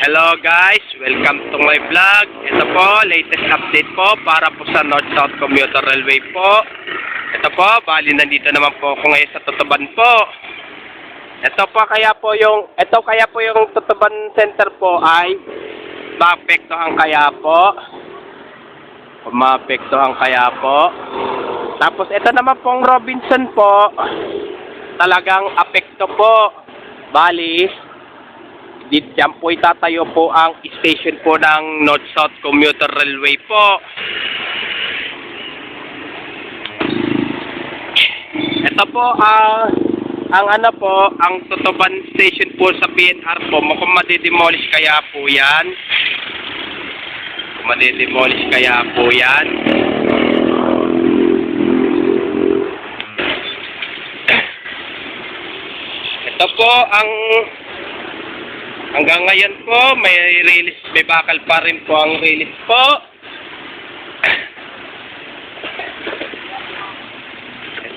Hello guys, welcome to my vlog. Ito po, latest update po para po sa North-South Commuter Railway po. Ito po, bali nandito naman po ako ngayon sa Tutuban po. Ito kaya po yung Tutuban Center po ay maapektuhan kaya po. Maapektuhan kaya po. Tapos ito naman pong Robinson po, talagang apekto po. Bali, diyan po itatayo po ang station po ng North-South Commuter Railway po. Ito po ang Tutuban Station po sa PNR po. Mukhang madidemolish kaya po yan. Madidemolish kaya po yan. Ito po ang hanggang ngayon po, may bakal pa rin po ang release po.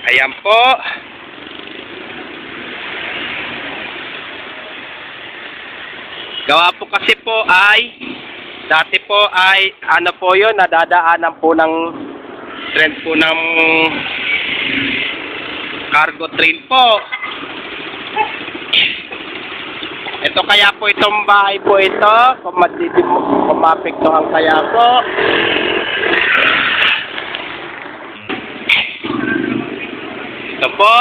Ayan po. Gawa po kasi po dati po ano po yun, nadadaanan po ng trend po ng cargo train po. Ito kaya po itong bahay po ito, kung mapektuhan kaya po. Ito po.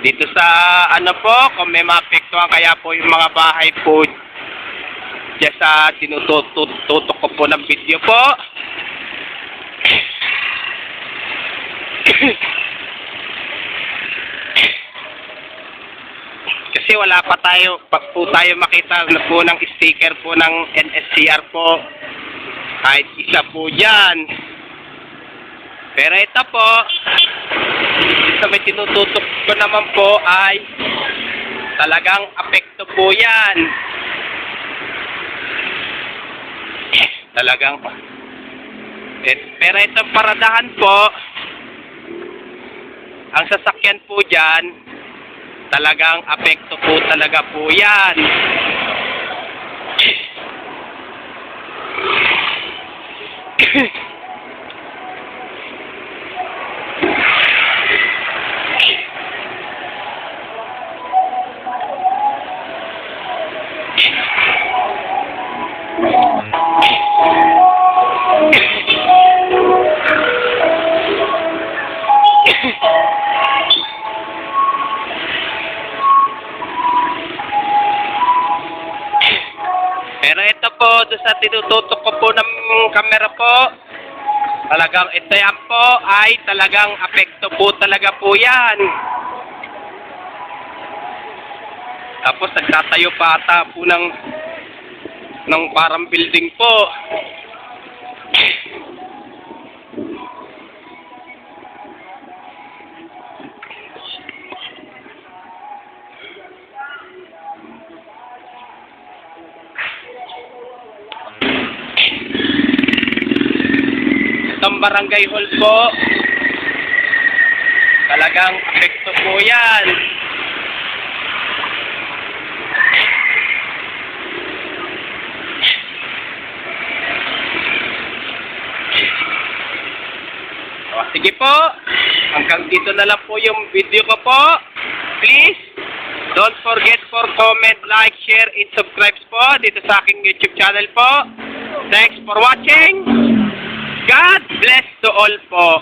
Dito sa kung may mapektuhan kaya po yung mga bahay po dyan sa tinututok ko po ng video po. Kasi wala pa tayo makita na po ng sticker po ng NSCR po. Kahit isa po dyan. Pero ito po, sa may tinututok ko naman po ay talagang apekto po yan. Talagang. Pero itong paradahan po, ang sasakyan po dyan, talagang apekto po talaga po yan. Pero ito po, doon sa tinututok ko po ng camera po, talagang ito yan po ay talagang apekto po talaga po yan. Tapos nagtatayo pa ata po ng parang building po. Itong barangay hall po, talagang apekto po yan. Sige po, hanggang dito na lang po yung video ko po. Please, don't forget for comment, like, share, and subscribe po dito sa aking YouTube channel po. Thanks for watching. God bless to all po.